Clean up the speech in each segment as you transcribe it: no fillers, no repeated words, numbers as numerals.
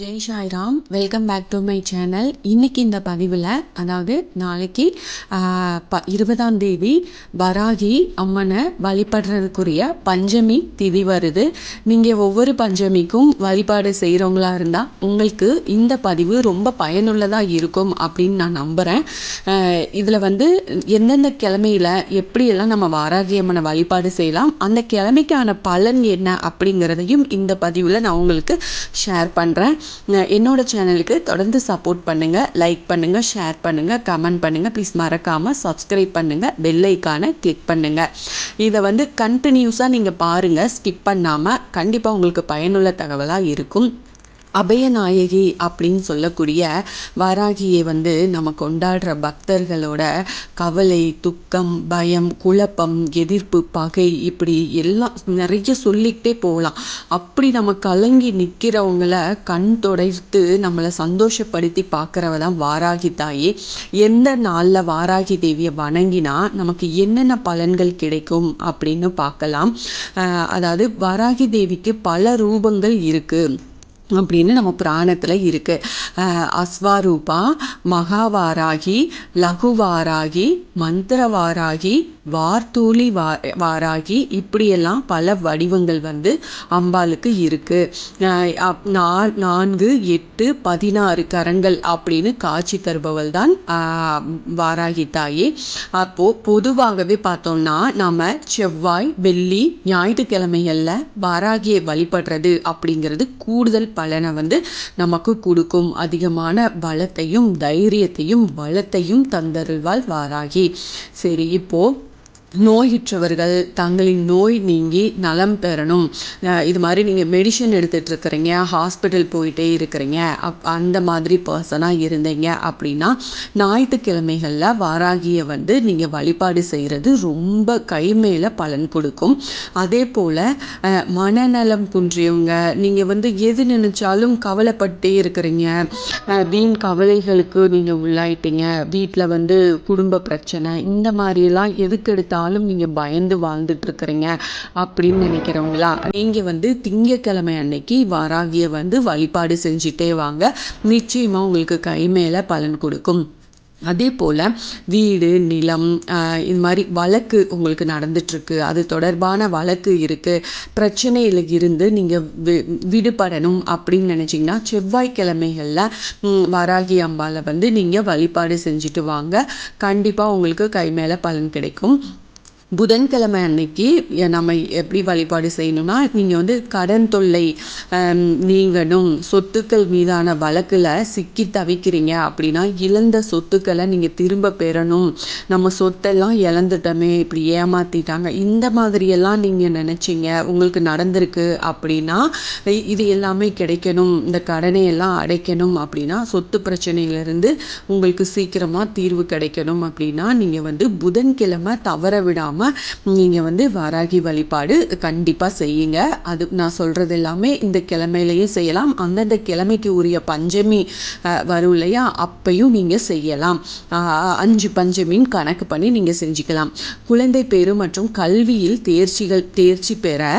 Jai Sairam, welcome back to my channel. இன்றைக்கி இந்த பதிவில், அதாவது நாளைக்கு 20ஆம் தேதி வராகி அம்மனை வழிபடுறதுக்குரிய பஞ்சமி திதி வருது. நீங்கள் ஒவ்வொரு பஞ்சமிக்கும் வழிபாடு செய்கிறவங்களா இருந்தால் உங்களுக்கு இந்த பதிவு ரொம்ப பயனுள்ளதாக இருக்கும் அப்படின்னு நான் நம்புகிறேன். இதில் எந்தெந்த கிழமையில் எப்படியெல்லாம் நம்ம வராகி அம்மனை வழிபாடு செய்யலாம், அந்த கிழமைக்கான பலன் என்ன அப்படிங்கிறதையும் இந்த பதிவில் நான் உங்களுக்கு ஷேர் பண்ணுறேன். என்னோட சேனலுக்கு தொடர்ந்து சப்போர்ட் பண்ணுங்கள், லைக் பண்ணுங்கள், ஷேர் பண்ணுங்கள், கமெண்ட் பண்ணுங்கள். ப்ளீஸ் மறக்காமல் சப்ஸ்கிரைப் பண்ணுங்கள், பெல் ஐக்கானை கிளிக் பண்ணுங்கள். இதை கண்டினியூஸாக நீங்கள் பாருங்கள், ஸ்கிப் பண்ணாமல். கண்டிப்பாக உங்களுக்கு பயனுள்ள தகவலாக இருக்கும். அபயநாயகி அப்படின்னு சொல்லக்கூடிய வராகியை நம்ம கொண்டாடுற பக்தர்களோட கவலை, துக்கம், பயம், குழப்பம், எதிர்ப்பு, பகை, இப்படி எல்லாம் நிறைய சொல்லிக்கிட்டே போகலாம். அப்படி நம்ம கலங்கி நிற்கிறவங்கள கண் தொடைத்து நம்மளை சந்தோஷப்படுத்தி பார்க்குறவ தான் வாராகி தாயி. எந்த நாளில் வாராகி தேவியை வணங்கினா நமக்கு என்னென்ன பலன்கள் கிடைக்கும் அப்படின்னு பார்க்கலாம். அதாவது வாராகி தேவிக்கு பல ரூபங்கள் இருக்குது அப்படின்னு நம்ம புராணத்தில் இருக்குது. அஸ்வாரூபா, மகாவாராகி, லகுவாராகி, மந்திரவாராகி, வார்த்தூளி வாராகி, இப்படியெல்லாம் பல வடிவங்கள் அம்பாளுக்கு இருக்குது. 4, 8, 16 கரங்கள் அப்படின்னு காட்சி தருபவள் தான் வாராகி தாயி. அப்போது பொதுவாகவே பார்த்தோம்னா நம்ம செவ்வாய், வெள்ளி, ஞாயிற்றுக்கிழமைகளில் வாராகியை வழிபடுறது அப்படிங்கிறது கூடுதல் பலனை நமக்கு கொடுக்கும். அதிகமான பலத்தையும் தைரியத்தையும் வளத்தையும் தந்தருள்வாள் வாராகி. சரி, இப்போது நோயுற்றவர்கள் தங்களின் நோய் நீங்கி நலம் பெறணும், இது மாதிரி நீங்கள் மெடிசன் எடுத்துகிட்டு இருக்கிறீங்க, ஹாஸ்பிட்டல் போயிட்டே இருக்கிறீங்க, அந்த மாதிரி பர்சனாக இருந்தீங்க அப்படின்னா ஞாயிற்றுக்கிழமைகளில் வாராகியை நீங்கள் வழிபாடு செய்கிறது ரொம்ப கை மேலே பலன் கொடுக்கும். அதே போல் மனநலம் குன்றியவங்க, நீங்கள் எது நினைச்சாலும் கவலைப்பட்டே இருக்கிறீங்க, வீண் கவலைகளுக்கு நீங்கள் உள்ளாயிட்டீங்க, வீட்டில் குடும்ப பிரச்சனை, இந்த மாதிரியெல்லாம் எதுக்கு எடுத்தாலும் நீங்கள் பயந்து வாழ்ந்துட்டு இருக்கிறீங்க அப்படின்னு நினைக்கிறவங்களா, நீங்கள் திங்கட்கிழமை அன்னைக்கு வாராகியை வழிபாடு செஞ்சுட்டே வாங்க. நிச்சயமாக உங்களுக்கு கை மேலே பலன் கொடுக்கும். அதே போல் வீடு, நிலம், இது மாதிரி வழக்கு உங்களுக்கு நடந்துட்டுருக்கு, அது தொடர்பான வழக்கு இருக்குது, பிரச்சனையில் இருந்து நீங்கள் விடுபடணும் அப்படின்னு நினச்சிங்கன்னா செவ்வாய்க்கிழமைகளில் வராகி அம்பாவை நீங்கள் வழிபாடு செஞ்சுட்டு வாங்க. கண்டிப்பாக உங்களுக்கு கை மேலே பலன் கிடைக்கும். புதன்கிழமை அன்னைக்கு நம்ம எப்படி வழிபாடு செய்யணும்னா, நீங்கள் கடன் தொல்லை நீங்கணும், சொத்துக்கள் மீதான வழக்கில் சிக்கி தவிக்கிறீங்க அப்படின்னா இழந்த சொத்துக்களை நீங்கள் திரும்ப பெறணும், நம்ம சொத்தெல்லாம் இழந்துட்டோமே, இப்படி ஏமாற்றிட்டாங்க, இந்த மாதிரியெல்லாம் நீங்கள் நினச்சிங்க, உங்களுக்கு நடந்திருக்கு அப்படின்னா இது எல்லாமே கிடைக்கணும், இந்த கடனை எல்லாம் அடைக்கணும் அப்படின்னா, சொத்து பிரச்சனையிலிருந்து உங்களுக்கு சீக்கிரமாக தீர்வு கிடைக்கணும் அப்படின்னா நீங்கள் புதன்கிழமை தவற விடாமல் நீங்கள் வாராகி வழிபாடு கண்டிப்பாக செய்யுங்க. அது நான் சொல்கிறது எல்லாமே இந்த கிழமையிலேயே செய்யலாம். அந்தந்த கிழமைக்கு உரிய பஞ்சமி வரும் இல்லையா, அப்பையும் நீங்கள் செய்யலாம். 5 பஞ்சமின்னு கணக்கு பண்ணி நீங்கள் செஞ்சுக்கலாம். குழந்தை பேரு மற்றும் கல்வியில் தேர்ச்சி பெற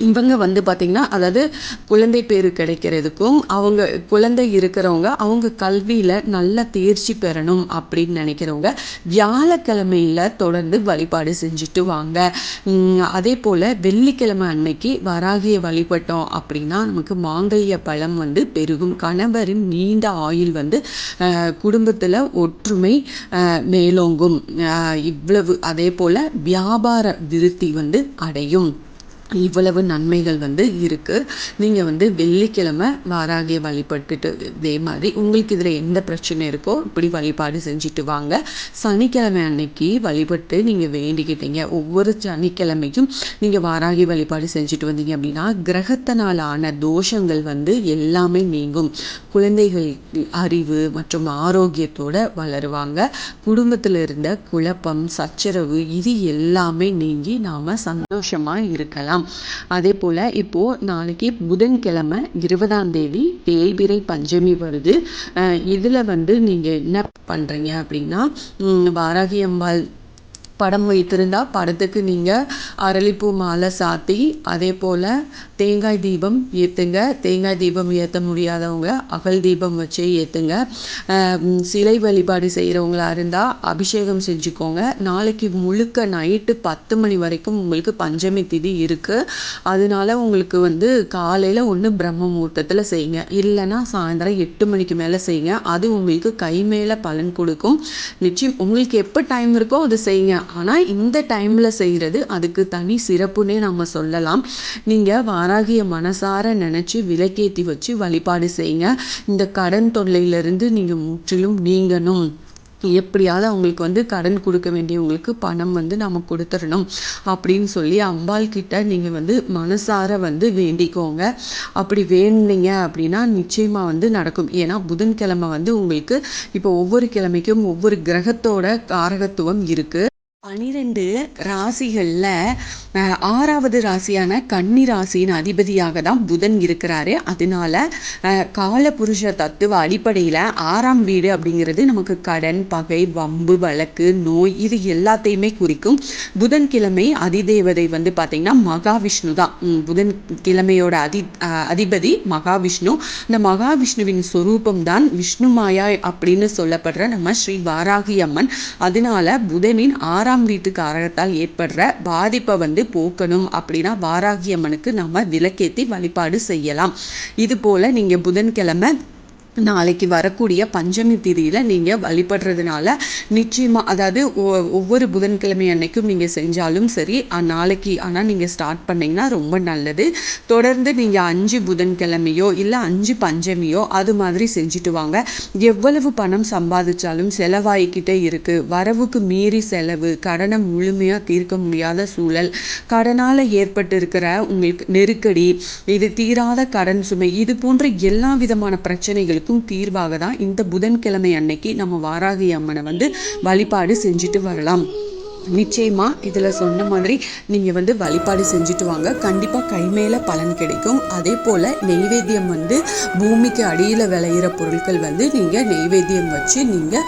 இவங்க பார்த்திங்கன்னா, அதாவது குழந்தை பேரு கிடைக்கிறதுக்கும், அவங்க குழந்தை இருக்கிறவங்க அவங்க கல்வியில் நல்ல தேர்ச்சி பெறணும் அப்படின்னு நினைக்கிறவங்க வியாழக்கிழமையில் தொடர்ந்து வழிபாடு செஞ்சுட்டு வாங்க. அதே போல் வெள்ளிக்கிழமை அன்னைக்கு வராகியை வழிபட்டோம் அப்படின்னா நமக்கு மாங்கல்ய பலம் பெருகும். கணவரின் நீண்ட ஆயுள் குடும்பத்தில் ஒற்றுமை மேலோங்கும். இவ்வளவு. அதே போல் வியாபார விருத்தி அடையும். இவ்வளவு நன்மைகள் இருக்குது. நீங்கள் வெள்ளிக்கிழமை வாராகியை வழிபட்டுட்டு இதே மாதிரி உங்களுக்கு இதில் எந்த பிரச்சனை இருக்கோ இப்படி வழிபாடு செஞ்சுட்டு வாங்க. சனிக்கிழமை அன்னைக்கு வழிபட்டு நீங்கள் வேண்டிக்கிட்டீங்க, ஒவ்வொரு சனிக்கிழமைக்கும் நீங்கள் வாராகி வழிபாடு செஞ்சுட்டு வந்தீங்க அப்படின்னா கிரகத்தினால் ஆன தோஷங்கள் எல்லாமே நீங்கும். குழந்தைகள் அறிவு மற்றும் ஆரோக்கியத்தோடு வளருவாங்க. குடும்பத்தில் இருந்த குழப்பம், சச்சரவு, இது எல்லாமே நீங்கி நாம் சந்தோஷமாக இருக்கலாம். அதே போல் இப்போது நாளைக்கு புதன்கிழமை 20ஆம் தேதி தேய்பிறை பஞ்சமி வருது. இதில் நீங்கள் என்ன பண்ணுறீங்க அப்படின்னா, வாராகி அம்பாள் படம் வைத்திருந்தால் படத்துக்கு நீங்கள் அரளிப்பூ மாலை சாத்தி அதே போல் தேங்காய் தீபம் ஏற்றுங்க. தேங்காய் தீபம் ஏற்ற முடியாதவங்க அகல் தீபம் வச்சே ஏற்றுங்க. சிலை வழிபாடு செய்கிறவங்களா இருந்தால் அபிஷேகம் செஞ்சுக்கோங்க. நாளைக்கு முழுக்க நைட்டு 10 மணி வரைக்கும் உங்களுக்கு பஞ்சமி திதி இருக்குது. அதனால உங்களுக்கு காலையில் ஒன்று பிரம்ம முகூர்த்தத்தில் செய்யுங்க, இல்லைன்னா சாயந்தரம் 8 மணிக்கு மேலே செய்யுங்க. அது உங்களுக்கு கை மேலே பலன் கொடுக்கும். நிச்சயம் உங்களுக்கு எப்போ டைம் இருக்கோ அது செய்யுங்க. ஆனால் இந்த டைமில் செய்கிறது அதுக்கு தனி சிறப்புன்னே நம்ம சொல்லலாம். நீங்கள் வாராகிய மனசார நினச்சி விளக்கேற்றி வச்சு வழிபாடு செய்யுங்க. இந்த கடன் தொல்லையிலிருந்து நீங்கள் முற்றிலும் நீங்கணும். எப்படியாவது அவங்களுக்கு கடன் கொடுக்க வேண்டியவங்களுக்கு பணம் நம்ம கொடுத்துடணும் அப்படின்னு சொல்லி அம்பாள் கிட்ட நீங்கள் மனசார வேண்டிக்கோங்க. அப்படி வேண்டிங்க அப்படின்னா நிச்சயமாக நடக்கும். ஏன்னா புதன்கிழமை உங்களுக்கு இப்போ ஒவ்வொரு கிழமைக்கும் ஒவ்வொரு கிரகத்தோட காரகத்துவம் இருக்குது. 12 ராசிகளில் 6வது ராசியான கன்னி ராசியின் அதிபதியாக தான் புதன் இருக்கிறாரு. அதனால காலபுருஷ தத்துவ அடிப்படையில் 6ஆம் வீடு அப்படிங்கிறது நமக்கு கடன், பகை, வம்பு, வழக்கு, நோய் இது எல்லாத்தையுமே குறிக்கும். புதன்கிழமை அதிதேவதை பார்த்திங்கன்னா மகாவிஷ்ணு தான். புதன்கிழமையோட அதிபதி மகாவிஷ்ணு. இந்த மகாவிஷ்ணுவின் சொரூபம் தான் விஷ்ணுமாயா அப்படின்னு சொல்லப்படுற நம்ம ஸ்ரீ வாராகி அம்மன். அதனால புதனின் 6ஆம் வீட்டு காரகத்தால் ஏற்படுற பாதிப்பை போக்கணும் அப்படின்னா வாராகி அம்மனுக்கு நம்ம விளக்கேற்றி வழிபாடு செய்யலாம். இது போல நீங்க புதன்கிழமை நாளைக்கு வரக்கூடிய பஞ்சமி திதியில் நீங்கள் வழிபடுறதுனால நிச்சயமாக, அதாவது ஒவ்வொரு புதன்கிழமை அன்னைக்கும் நீங்கள் செஞ்சாலும் சரி, நாளைக்கு ஆனால் நீங்கள் ஸ்டார்ட் பண்ணிங்கன்னா ரொம்ப நல்லது. தொடர்ந்து நீங்கள் 5 புதன்கிழமையோ இல்லை 5 பஞ்சமியோ அது மாதிரி செஞ்சுட்டு வாங்க. எவ்வளவு பணம் சம்பாதிச்சாலும் செலவாகிக்கிட்டே இருக்குது. வரவுக்கு மீறி செலவு, கடனை முழுமையாக தீர்க்க முடியாத சூழல், கடனால் ஏற்பட்டு இருக்கிற உங்களுக்கு நெருக்கடி, இது தீராத கடன் சுமை, இது போன்ற எல்லா விதமான பிரச்சனைகளுக்கும் தீர்வாக தான் இந்த புதன்கிழமை அன்னைக்கு நம்ம வாராகி அம்மனை வழிபாடு செஞ்சுட்டு வரலாம். நிச்சயமா இதில் சொன்ன மாதிரி நீங்கள் வழிபாடு செஞ்சுட்டு வாங்க. கண்டிப்பாக கை மேலே பலன் கிடைக்கும். அதே போல் நெய்வேத்தியம் பூமிக்கு அடியில் விளையிற பொருட்கள் நீங்கள் நெய்வேத்தியம் வச்சு நீங்கள்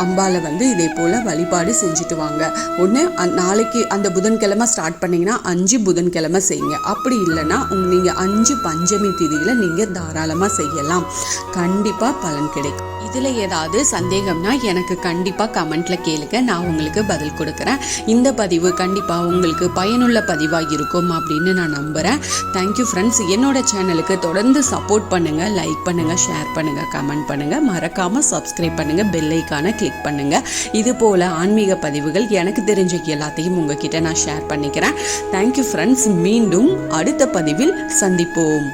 அம்பாலை இதே போல் வழிபாடு செஞ்சுட்டு வாங்க. ஒன்று நாளைக்கு அந்த புதன்கிழமை ஸ்டார்ட் பண்ணிங்கன்னா 5 புதன்கிழமை செய்யுங்க. அப்படி இல்லைன்னா நீங்கள் 5 பஞ்சமி திதியில் நீங்கள் தாராளமாக செய்யலாம். கண்டிப்பாக பலன் கிடைக்கும். இதில் ஏதாவது சந்தேகம்னா எனக்கு கண்டிப்பாக கமெண்ட்டில் கேளுங்க, நான் உங்களுக்கு பதில் கொடுக்குறேன். இந்த பதிவு கண்டிப்பாக உங்களுக்கு பயனுள்ள பதிவாக இருக்கும் அப்படின்னு நான் நம்புகிறேன். Thank you friends. என்னோட சேனலுக்கு தொடர்ந்து சப்போர்ட் பண்ணுங்கள், லைக் பண்ணுங்கள், ஷேர் பண்ணுங்கள், கமெண்ட் பண்ணுங்கள், மறக்காமல் சப்ஸ்கிரைப் பண்ணுங்கள், பெல் ஐக்கானை கிளிக் பண்ணுங்கள். இது போல் ஆன்மீக பதிவுகள் எனக்கு தெரிஞ்ச எல்லாத்தையும் உங்ககிட்ட நான் ஷேர் பண்ணிக்கிறேன். Thank you friends. மீண்டும் அடுத்த பதிவில் சந்திப்போம்.